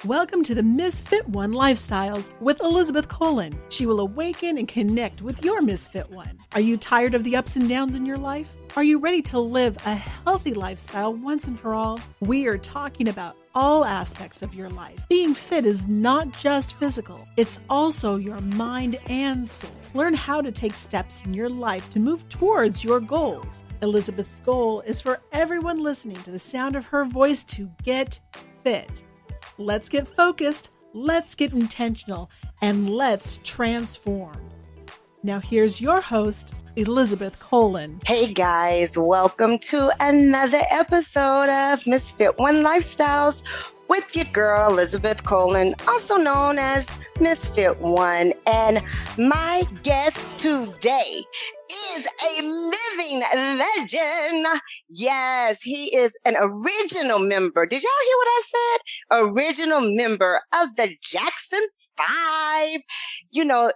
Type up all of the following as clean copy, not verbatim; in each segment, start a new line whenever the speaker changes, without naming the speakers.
Welcome to the Misfit One Lifestyles with Elizabeth Colin. She will awaken and connect with your Misfit One. Are you tired of the ups and downs in your life? Are you ready to live a healthy lifestyle once and for all? We are talking about all aspects of your life. Being fit is not just physical, it's also your mind and soul. Learn how to take steps in your life to move towards your goals. Elizabeth's goal is for everyone listening to the sound of her voice to get fit. Let's get focused, let's get intentional, and let's transform. Now here's your host, Elizabeth Colin.
Hey guys, welcome to another episode of Misfit One Lifestyles with your girl, Elizabeth Colin, also known as Misfit One. And my guest today is a living legend. Yes, he is an original member. Did y'all hear what I said? Original member of the Jackson 5. You know,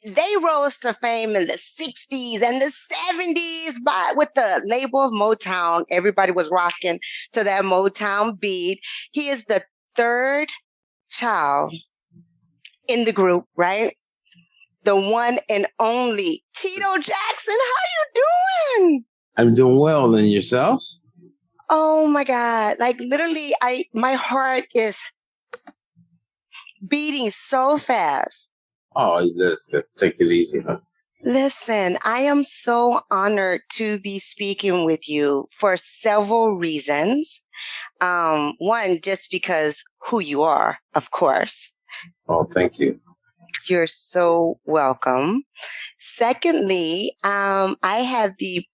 they rose to fame in the 60s and the 70s with the label of Motown. Everybody was rocking to that Motown beat. He is the third child in the group, right? The one and only Tito Jackson. How you doing?
I'm doing well. And yourself?
Oh my God. Like literally, my heart is beating so fast.
Oh, let's take it easy, huh?
Listen, I am so honored to be speaking with you for several reasons. One, just because who you are, of course.
Oh, thank you.
You're so welcome. Secondly, I had the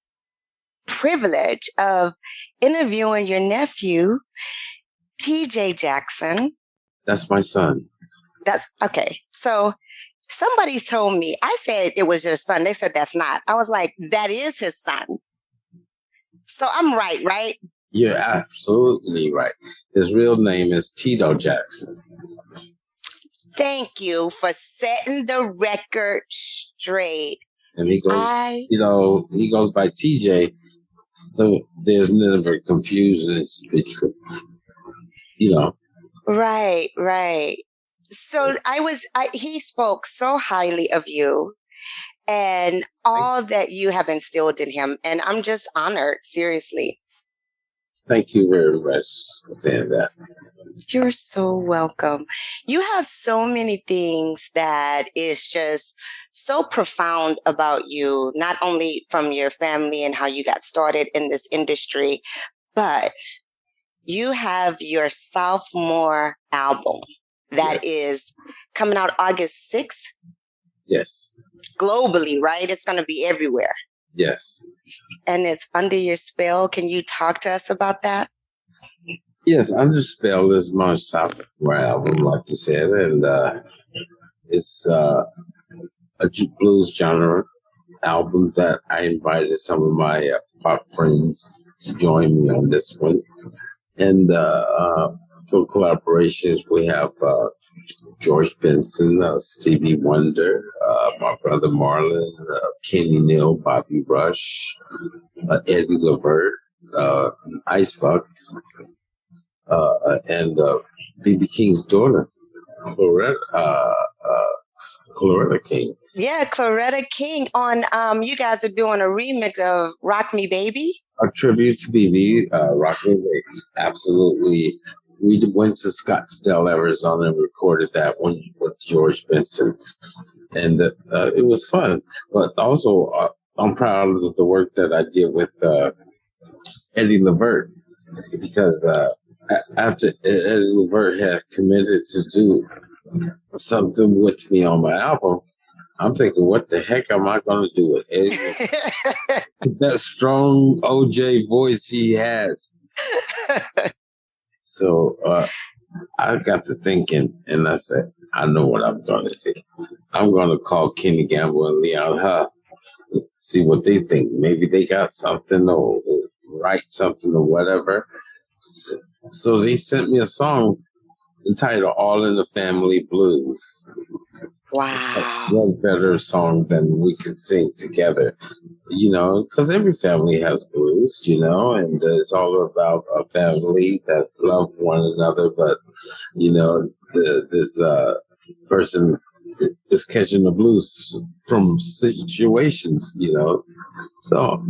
privilege of interviewing your nephew, TJ Jackson.
That's my son.
That's okay. So somebody told me, I said it was your son. They said that's not. I was like, that is his son. So I'm right?
You're absolutely right. His real name is Tito Jackson.
Thank you for setting the record straight.
And he goes, he goes by TJ. So there's never confusion.
Right. So he spoke so highly of you and all that you have instilled in him. And I'm just honored, seriously.
Thank you very much for saying that.
You're so welcome. You have so many things that is just so profound about you, not only from your family and how you got started in this industry, but you have your sophomore album. That is coming out August 6th?
Yes.
Globally, right? It's going to be everywhere.
Yes.
And it's Under Your Spell. Can you talk to us about that?
Yes, Under Spell is my sophomore album, like you said. And it's a blues genre album that I invited some of my pop friends to join me on this one. And for collaborations, we have George Benson, Stevie Wonder, my brother Marlon, Kenny Neal, Bobby Rush, Eddie Levert, Icebox, and B.B. King's daughter, Claretta King.
Yeah, Claretta King on, you guys are doing a remix of Rock Me Baby?
A tribute to B.B., Rock Me Baby, absolutely. We went to Scottsdale, Arizona, and recorded that one with George Benson, and it was fun. But also, I'm proud of the work that I did with Eddie Levert, because after Eddie Levert had committed to do something with me on my album, I'm thinking, what the heck am I going to do with Eddie? That strong OJ voice he has. So I got to thinking, and I said, I know what I'm going to do. I'm going to call Kenny Gamble and Leon Huff, see what they think. Maybe they got something or write something or whatever. So they sent me a song entitled All in the Family Blues.
Wow.
What better song than we could sing together? because every family has blues, and it's all about a family that love one another. But this person is catching the blues from situations, So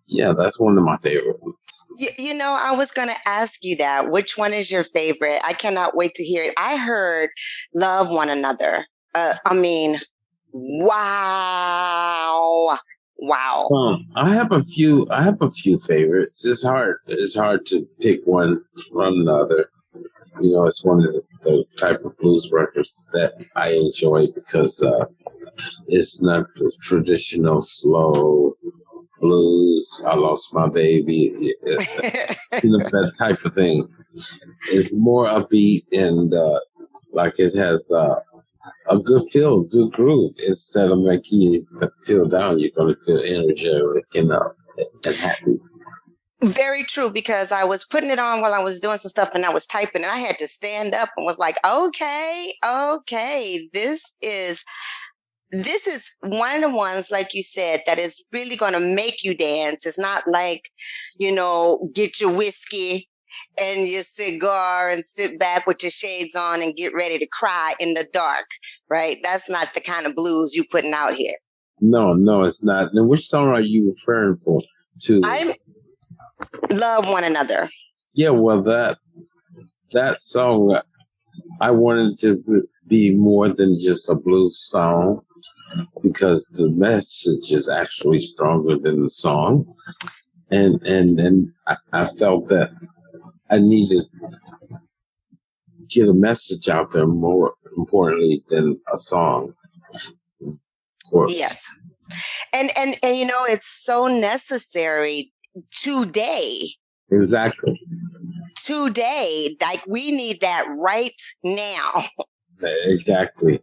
yeah, that's one of my favorite ones.
I was going to ask you that. Which one is your favorite? I cannot wait to hear it. I heard Love One Another. I mean, wow. Wow.
I have a few. Favorites. It's hard. It's hard to pick one from another. It's one of the type of blues records that I enjoy because it's not the traditional slow blues. I lost my baby. That type of thing. It's more upbeat and like it has a good feel, good groove. Instead of making you feel down, you're going to feel energetic and happy.
Very true, because I was putting it on while I was doing some stuff and I was typing and I had to stand up and was like, okay, this is one of the ones, like you said, that is really going to make you dance. It's not like, get your whiskey and your cigar and sit back with your shades on and get ready to cry in the dark, right? That's not the kind of blues you putting out here.
No, it's not. Now, which song are you referring to?
I Love One Another.
Yeah, well, that song, I wanted to be more than just a blues song because the message is actually stronger than the song, and I felt that I needed to get a message out there more importantly than a song.
Yes, and it's so necessary today.
Exactly.
Today, like we need that right now.
Exactly.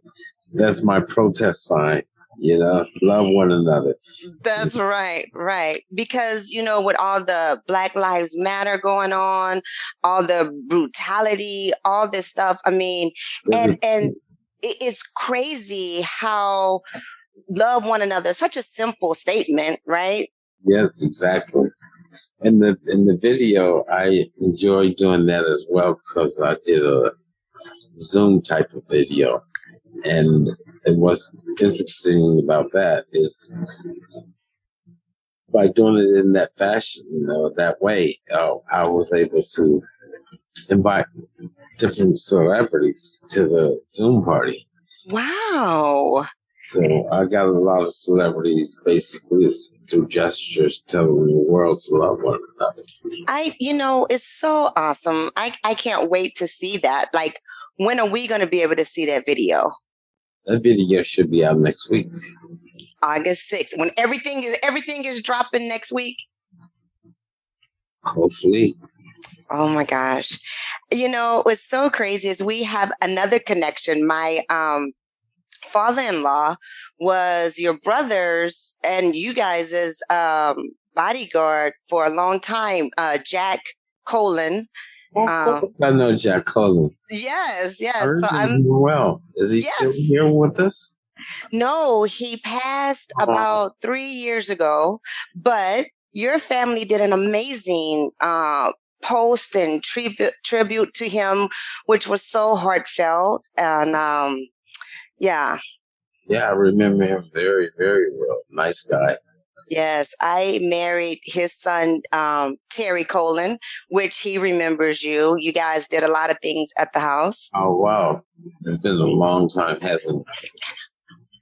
That's my protest sign. Love one another.
That's right. Because, with all the Black Lives Matter going on, all the brutality, all this stuff, I mean, and it's crazy how love one another, such a simple statement, right?
Yes, exactly. In the video, I enjoy doing that as well because I did a Zoom type of video. And what's interesting about that is by doing it in that fashion, that way, I was able to invite different celebrities to the Zoom party.
Wow.
So I got a lot of celebrities basically through gestures telling the world to love one another.
It's so awesome. I can't wait to see that. Like, when are we going to be able to see that video?
That video should be out next week.
August 6th. When everything is dropping next week.
Hopefully.
Oh my gosh. What's so crazy is we have another connection. My father-in-law was your brother's and you guys' bodyguard for a long time, Jack Colin.
I know Jack Colin.
Yes.
So well. Is he still here with us?
No, he passed about 3 years ago, but your family did an amazing post and tribute to him, which was so heartfelt. And yeah.
Yeah, I remember him very, very well. Nice guy.
Yes, I married his son, Terry Colin, which he remembers you. You guys did a lot of things at the house.
Oh, wow. It's been a long time, hasn't it?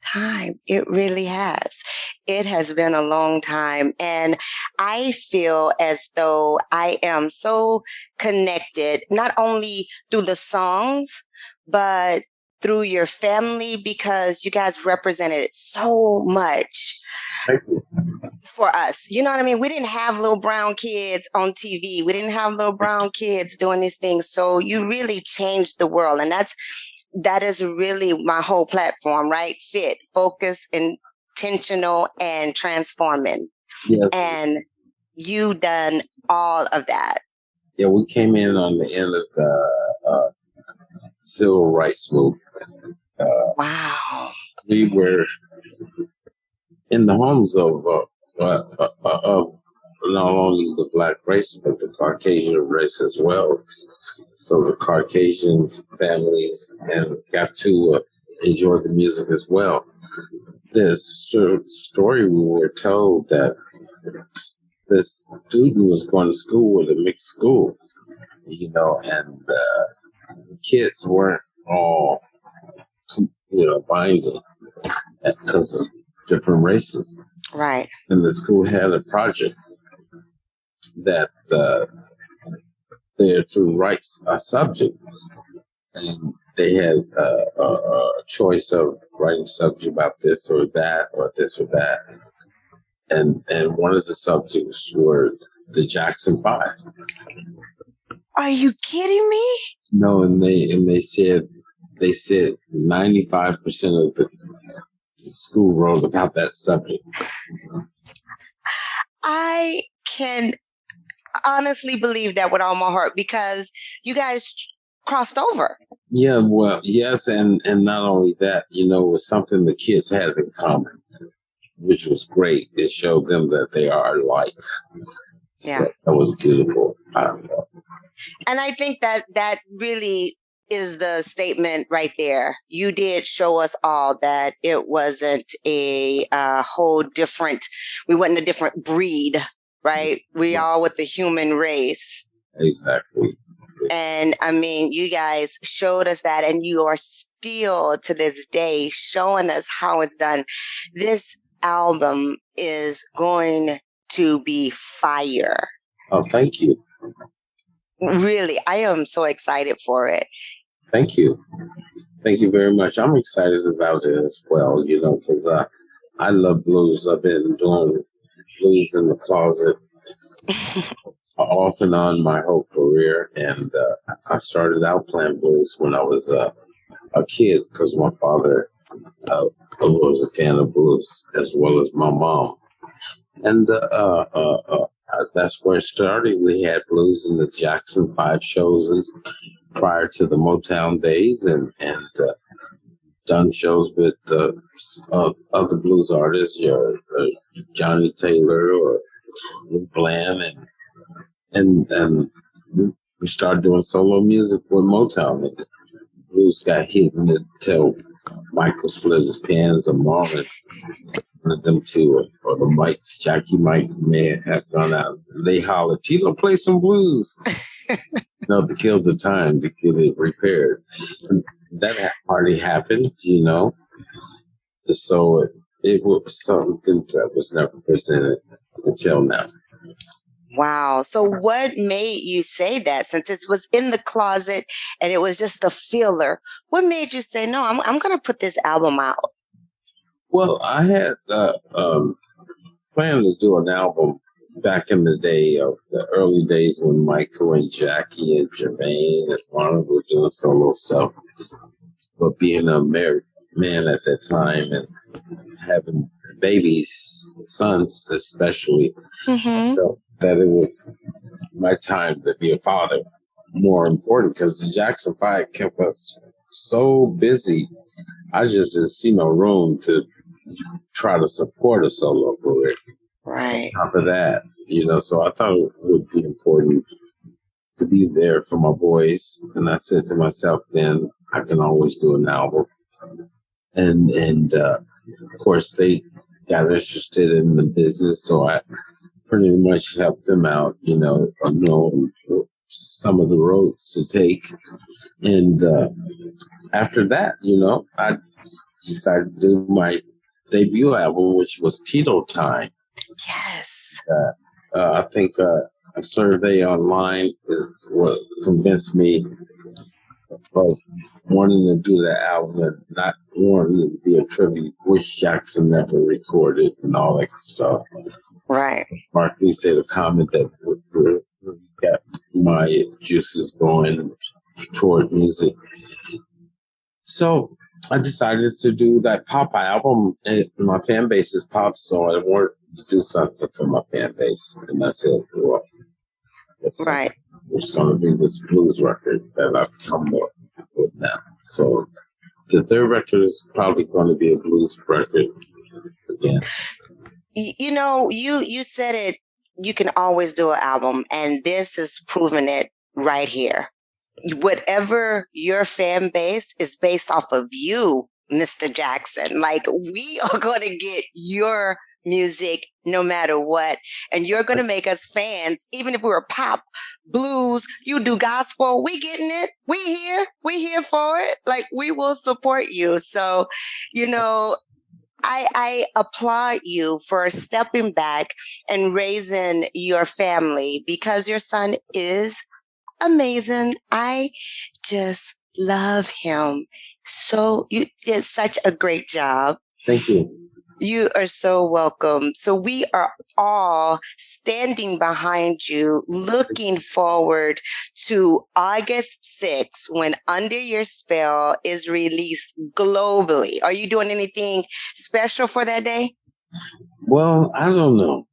Time. It really has. It has been a long time. And I feel as though I am so connected, not only through the songs, but through your family, because you guys represented so much for us. You know what I mean? We didn't have little brown kids on TV. We didn't have little brown kids doing these things. So you really changed the world. And that is really my whole platform, right? Fit, focus, intentional, and transforming.
Yes.
And you done all of that.
Yeah, we came in on the end of the civil rights movement.
Wow.
We were in the homes of of not only the black race, but the Caucasian race as well. So the Caucasian families and got to enjoy the music as well. This story we were told that this student was going to school with a mixed school, and kids weren't all, binding because of different races.
Right.
And the school had a project that they had to write a subject, and they had a choice of writing a subject about this or that or this or that. And one of the subjects were the Jackson 5.
Are you kidding me?
No, and they said 95% of the school wrote about that subject.
I can honestly believe that with all my heart because you guys crossed over.
Yeah, well, yes, and not only that, it was something the kids had in common, which was great. It showed them that they are alike.
Yeah.
So that was beautiful.
And I think that really is the statement right there. You did show us all that it wasn't a whole different, we weren't a different breed, right? We all with the human race.
Exactly.
And I mean, you guys showed us that, and you are still to this day showing us how it's done. This album is going to be fire.
Oh, thank you.
Really, I am so excited for it.
Thank you. Thank you very much. I'm excited about it as well, because I love blues. I've been doing blues in the closet off and on my whole career. And I started out playing blues when I was a kid because my father was a fan of blues as well as my mom. And that's where it started. We had blues in the Jackson 5 shows prior to the Motown days, and done shows with other blues artists, Johnny Taylor or Lou Bland, and we started doing solo music with Motown. And the blues got hidden until Michael split his pants, or Marvin, one of them two, or the Mikes, Jackie Mike may have gone out. They hollered, "Tito, play some blues." To kill the time, to get it repaired. And that hardly happened, So it was something that was never presented until now.
Wow. So what made you say that, since it was in the closet and it was just a filler? What made you say, no, I'm going to put this album out?
Well, I had planned to do an album back in the day of the early days when Michael and Jackie and Jermaine and Ronald were doing solo stuff. But being a married man at that time and having babies, sons especially, felt that it was my time to be a father more important, because the Jackson 5 kept us so busy. I just didn't see no room to try to support a solo career.
Right.
On top of that, so I thought it would be important to be there for my boys. And I said to myself, then I can always do an album. And of course, they got interested in the business. So I pretty much helped them out, knowing some of the roads to take. And after that, I decided to do my debut album, which was Tito Time.
Yes.
I think a survey online is what convinced me of wanting to do that album and not wanting to be a tribute, which Jackson never recorded and all that stuff.
Right.
Mark Lee said a comment that really got my juices going toward music. So I decided to do that pop album, and my fan base is pop, so I wanted to do something for my fan base. And I said, well,
right.
It's going to be this blues record that I've come up with now. So the third record is probably going to be a blues record again.
You said it. You can always do an album, and this is proving it right here. Whatever your fan base is based off of you, Mr. Jackson. Like, we are going to get your music no matter what. And you're going to make us fans, even if we were pop, blues, you do gospel, we getting it. We here for it. Like, we will support you. So, I applaud you for stepping back and raising your family because your son is amazing. I just love him. So you did such a great job.
Thank you.
You are so welcome. So we are all standing behind you, looking forward to August 6th when Under Your Spell is released globally. Are you doing anything special for that day?
Well, I don't know.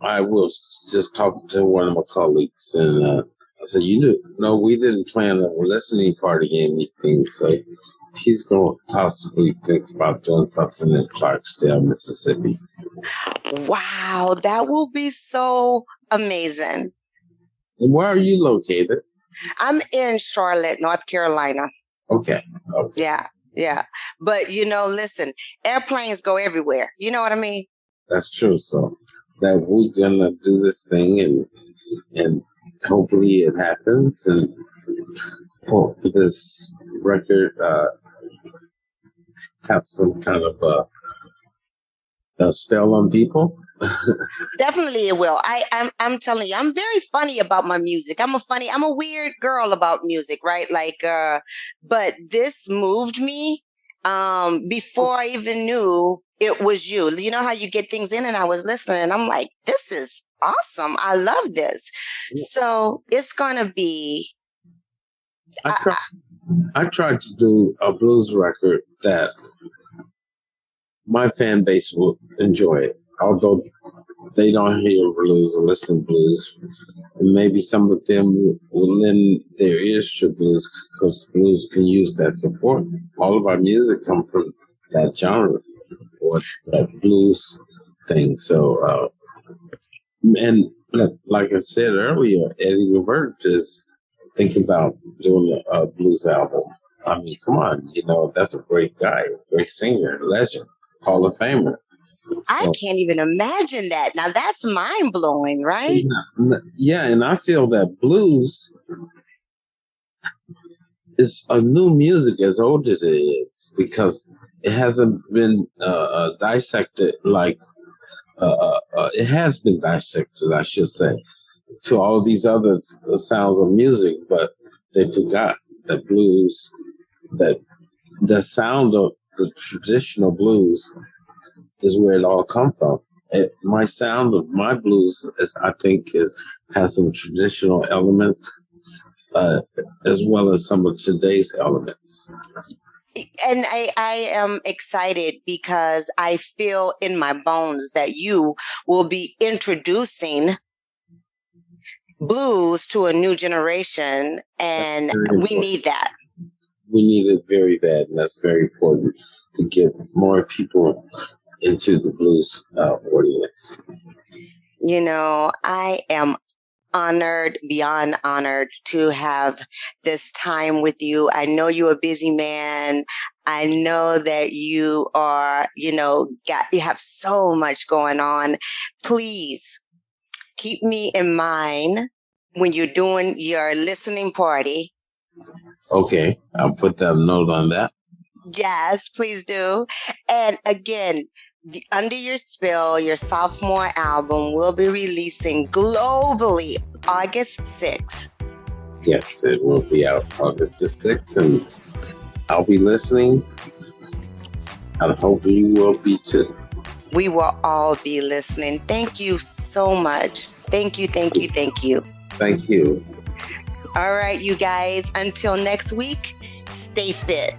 I was just talking to one of my colleagues, and I said, we didn't plan a listening party or anything, so he's going to possibly think about doing something in Clarksdale, Mississippi.
Wow, that will be so amazing.
And where are you located?
I'm in Charlotte, North Carolina.
Okay.
Yeah. But, listen, airplanes go everywhere. You know what I mean?
That's true. So that we're going to do this thing and hopefully it happens, and hope this record have some kind of a spell on people.
Definitely it will. I'm telling you, I'm very funny about my music. I'm a weird girl about music, right? Like, but this moved me before I even knew it was you. You know how you get things in, and I was listening and I'm like, this is awesome. I love this. So it's gonna be.
I tried to do a blues record that my fan base will enjoy it, although they don't hear blues or listen to blues. And maybe some of them will lend their ears to blues because blues can use that support. All of our music comes from that genre or that blues thing. So, and like I said earlier, Eddie Levert is thinking about doing a blues album. I mean, come on, that's a great guy, great singer, legend, Hall of Famer.
I can't even imagine that. Now that's mind blowing, right?
Yeah, and I feel that blues is a new music as old as it is because it hasn't been dissected like it has been dissected, I should say, to all these other sounds of music, but they forgot that blues, that the sound of the traditional blues is where it all comes from. My sound of my blues has some traditional elements as well as some of today's elements.
And I am excited because I feel in my bones that you will be introducing blues to a new generation, and we need that.
We need it very bad, and that's very important to get more people into the blues audience.
I am honored, beyond honored to have this time with you. I know you're a busy man. I know that you are, you have so much going on. Please keep me in mind when you're doing your listening party.
Okay, I'll put that note on that.
Yes, please do. And again, the Under Your Spell, your sophomore album, will be releasing globally August 6th.
Yes, it will be out August the 6th, and I'll be listening. I hope you will be too.
We will all be listening. Thank you so much. Thank you.
Thank you.
All right, you guys, until next week, stay fit.